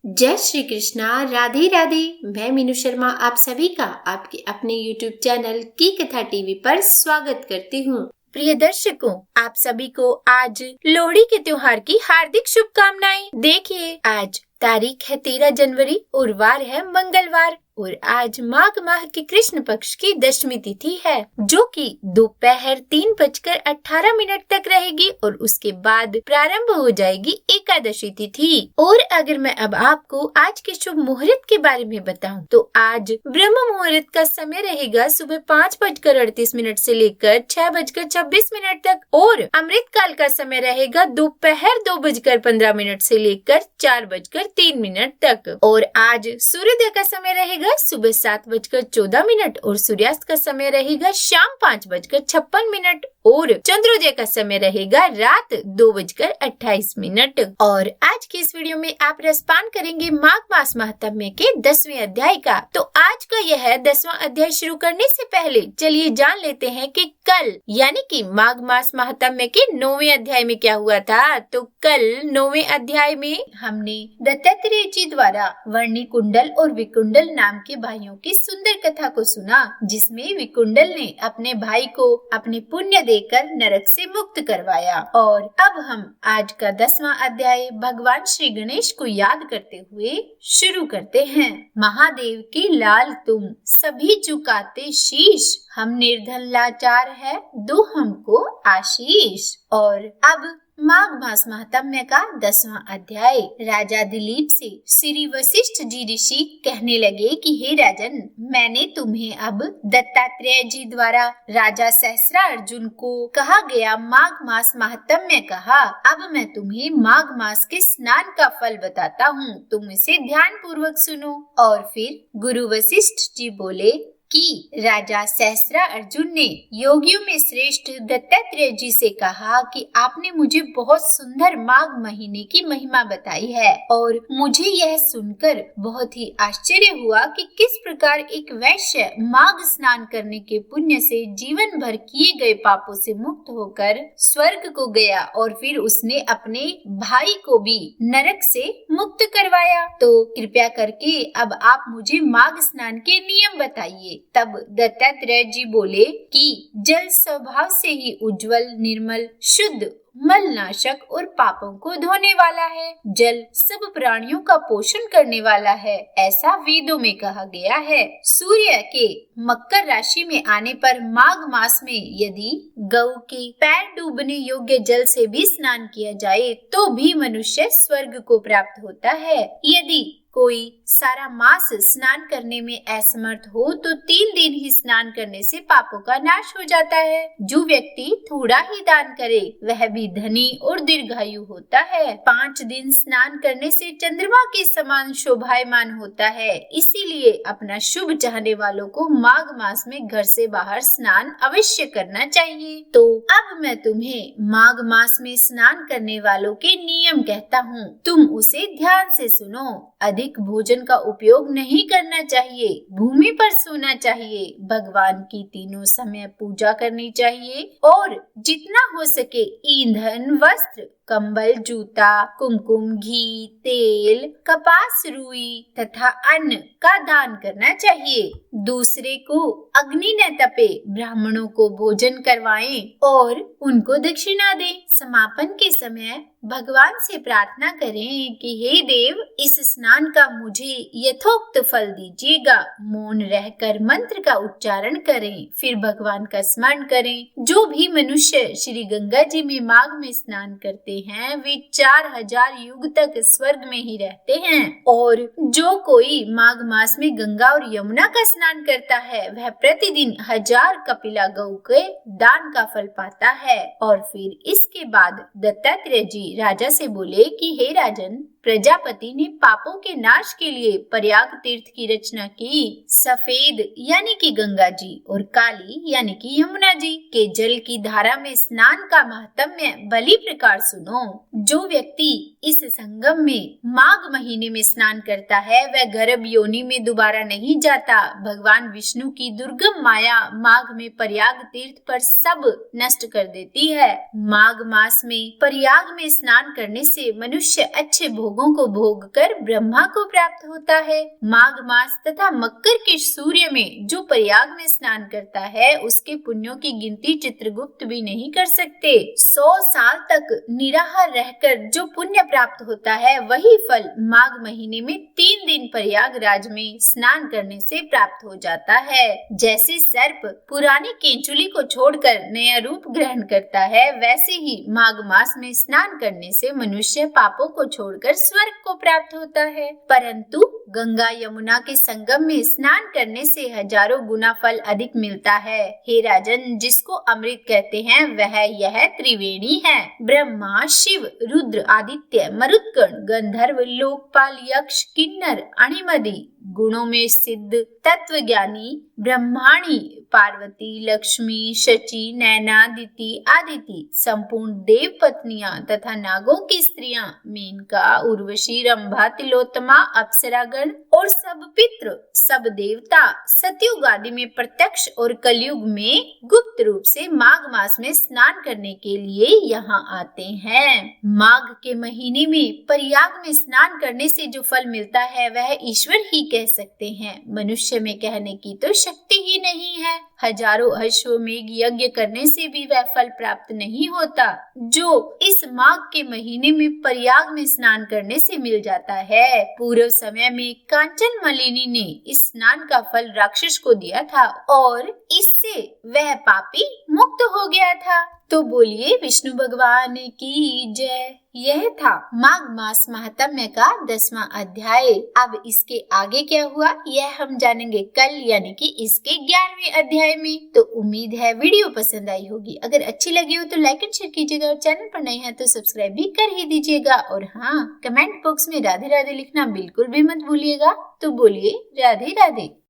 जय श्री कृष्णा, राधे राधे। मैं मीनू शर्मा आप सभी का आपके अपने YouTube चैनल की कथा टीवी पर स्वागत करती हूँ। प्रिय दर्शकों, आप सभी को आज लोहड़ी के त्योहार की हार्दिक शुभकामनाएं। देखिए, आज तारीख है 13 जनवरी और वार है मंगलवार और आज माघ माह के कृष्ण पक्ष की दशमी तिथि है, जो कि दोपहर 3:18 तक रहेगी और उसके बाद प्रारंभ हो जाएगी एकादशी तिथि। और अगर मैं अब आपको आज के शुभ मुहूर्त के बारे में बताऊं, तो आज ब्रह्म मुहूर्त का समय रहेगा सुबह 5:38 से लेकर 6:26 तक और अमृत काल का समय रहेगा दोपहर 2:15 से लेकर 4:03 तक। और आज सूर्योदय का समय रहेगा सुबह 7:14 और सूर्यास्त का समय रहेगा शाम 5:56 और चंद्रोदय का समय रहेगा रात 2:28। और आज की इस वीडियो में आप रसपान करेंगे माघ मास महात्म्य के 10वें अध्याय का। तो आज का यह 10वां अध्याय शुरू करने से पहले चलिए जान लेते हैं कि कल यानी कि माघ मास महात्म्य के 9वें अध्याय में क्या हुआ था। तो कल 9वें अध्याय में हमने दत्तात्रेय जी द्वारा वर्णी कुंडल और विकुंडल नाम के भाइयों की सुंदर कथा को सुना, जिसमें विकुंडल ने अपने भाई को अपने पुण्य देकर नरक से मुक्त करवाया। और अब हम आज का 10वां अध्याय भगवान श्री गणेश को याद करते हुए शुरू करते हैं। महादेव की लाल तुम सभी झुकाते शीश, हम निर्धन लाचार है दो हमको आशीष। और अब माघ मास महात्म्य का 10वां अध्याय। राजा दिलीप से श्री वशिष्ठ जी ऋषि कहने लगे कि हे राजन, मैंने तुम्हें अब दत्तात्रेय जी द्वारा राजा सहस्त्रार्जुन को कहा गया माघ मास महात्म्य कहा। अब मैं तुम्हें माघ मास के स्नान का फल बताता हूँ, तुम इसे ध्यान पूर्वक सुनो। और फिर गुरु वशिष्ठ जी बोले कि राजा सहस्त्रार्जुन ने योगियों में श्रेष्ठ दत्तात्रेय जी से कहा कि आपने मुझे बहुत सुंदर माघ महीने की महिमा बताई है और मुझे यह सुनकर बहुत ही आश्चर्य हुआ कि किस प्रकार एक वैश्य माघ स्नान करने के पुण्य से जीवन भर किए गए पापों से मुक्त होकर स्वर्ग को गया और फिर उसने अपने भाई को भी नरक से मुक्त करवाया। तो कृपया करके अब आप मुझे माघ स्नान के नियम बताइए। तब दत्तात्रेय जी बोले कि जल स्वभाव से ही उज्जवल, निर्मल, शुद्ध, मलनाशक और पापों को धोने वाला है। जल सब प्राणियों का पोषण करने वाला है, ऐसा वेदों में कहा गया है। सूर्य के मकर राशि में आने पर माघ मास में यदि गौ के पैर डूबने योग्य जल से भी स्नान किया जाए तो भी मनुष्य स्वर्ग को प्राप्त होता है। यदि कोई सारा मास स्नान करने में असमर्थ हो तो 3 दिन ही स्नान करने से पापों का नाश हो जाता है। जो व्यक्ति थोड़ा ही दान करे वह भी धनी और दीर्घायु होता है। 5 दिन स्नान करने से चंद्रमा के समान शोभायमान होता है। इसीलिए अपना शुभ चाहने वालों को माघ मास में घर से बाहर स्नान अवश्य करना चाहिए। तो अब मैं तुम्हें माघ मास में स्नान करने वालों के नियम कहता हूँ, तुम उसे ध्यान से सुनो। अधिक भोजन का उपयोग नहीं करना चाहिए, भूमि पर सोना चाहिए, भगवान की तीनों समय पूजा करनी चाहिए और जितना हो सके ईंधन, वस्त्र, कंबल, जूता, कुमकुम, घी, तेल, कपास, रुई तथा अन्न का दान करना चाहिए। दूसरे को अग्नि न तपे ब्राह्मणों को भोजन करवाएं और उनको दक्षिणा दें। समापन के समय भगवान से प्रार्थना करें कि हे देव, इस स्नान का मुझे यथोक्त फल दीजिएगा। मौन रहकर मंत्र का उच्चारण करें, फिर भगवान का स्मरण करें। जो भी मनुष्य श्री गंगा जी में माघ में स्नान करते हैं वे 4000 युग तक स्वर्ग में ही रहते हैं। और जो कोई माघ मास में गंगा और यमुना का स्नान करता है वह प्रतिदिन 1000 कपिला गौ के दान का फल पाता है। और फिर इसके बाद दत्तात्रेय जी राजा से बोले कि हे राजन, प्रजापति ने पापों के नाश के लिए प्रयाग तीर्थ की रचना की। सफेद यानी कि गंगा जी और काली यानी कि यमुना जी के जल की धारा में स्नान का महात्म्य भली प्रकार सुनो। सुनो। जो व्यक्ति इस संगम में माघ महीने में स्नान करता है वह गर्भ योनि में दोबारा नहीं जाता। भगवान विष्णु की दुर्गम माया माघ में प्रयाग तीर्थ पर सब नष्ट कर देती है। माघ मास में प्रयाग में स्नान करने से मनुष्य अच्छे भोगों को भोग कर ब्रह्मा को प्राप्त होता है। माघ मास तथा मकर के सूर्य में जो प्रयाग में स्नान करता है उसके पुण्यों की गिनती चित्रगुप्त भी नहीं कर सकते। 100 साल तक निराहार रहकर जो पुण्य प्राप्त होता है वही फल माघ महीने में 3 दिन प्रयागराज में स्नान करने से प्राप्त हो जाता है। जैसे सर्प पुरानी केंचुली को छोड़कर नया रूप ग्रहण करता है वैसे ही माघ मास में स्नान करने से मनुष्य पापों को छोड़कर स्वर्ग को प्राप्त होता है। परंतु गंगा यमुना के संगम में स्नान करने से हजारों गुना फल अधिक मिलता है। हे राजन, जिसको अमृत कहते हैं वह यह त्रिवेणी है। ब्रह्मा, शिव, रुद्र, आदित्य, मरुत्कण, गंधर्व, लोकपाल, यक्ष, किन्नर, अणिमदि गुणों में सिद्ध तत्वज्ञानी ब्रह्माणी, पार्वती, लक्ष्मी, शची, नैना, दिति, आदिति, संपूर्ण देव पत्नियां तथा नागों की स्त्रियां मेनका, उर्वशी, रंभा, तिलोत्तमा, अप्सरागण और सब पितृ, सब देवता सतयुग आदि में प्रत्यक्ष और कलयुग में गुप्त रूप से माघ मास में स्नान करने के लिए यहाँ आते हैं। माघ के महीने में प्रयाग में स्नान करने से जो फल मिलता है वह ईश्वर ही कह सकते हैं। मनुष्य में कहने की तो शक्ति ही नहीं है। हजारों अश्वमेघ यज्ञ करने से भी वह फल प्राप्त नहीं होता जो इस माघ के महीने में प्रयाग में स्नान करने से मिल जाता है। पूर्व समय में कांचन मालिनी ने इस स्नान का फल राक्षस को दिया था और इससे वह पापी मुक्त हो गया था। तो बोलिए विष्णु भगवान की जय। यह था माघ मास महात्म्य का 10वां अध्याय। अब इसके आगे क्या हुआ यह हम जानेंगे कल, यानी कि इसके 11वें अध्याय में। तो उम्मीद है वीडियो पसंद आई होगी। अगर अच्छी लगी हो तो लाइक एंड शेयर कीजिएगा और चैनल पर नए हैं तो सब्सक्राइब भी कर ही दीजिएगा। और हाँ, कमेंट बॉक्स में राधे राधे लिखना बिल्कुल भी मत भूलिएगा। तो बोलिए राधे राधे।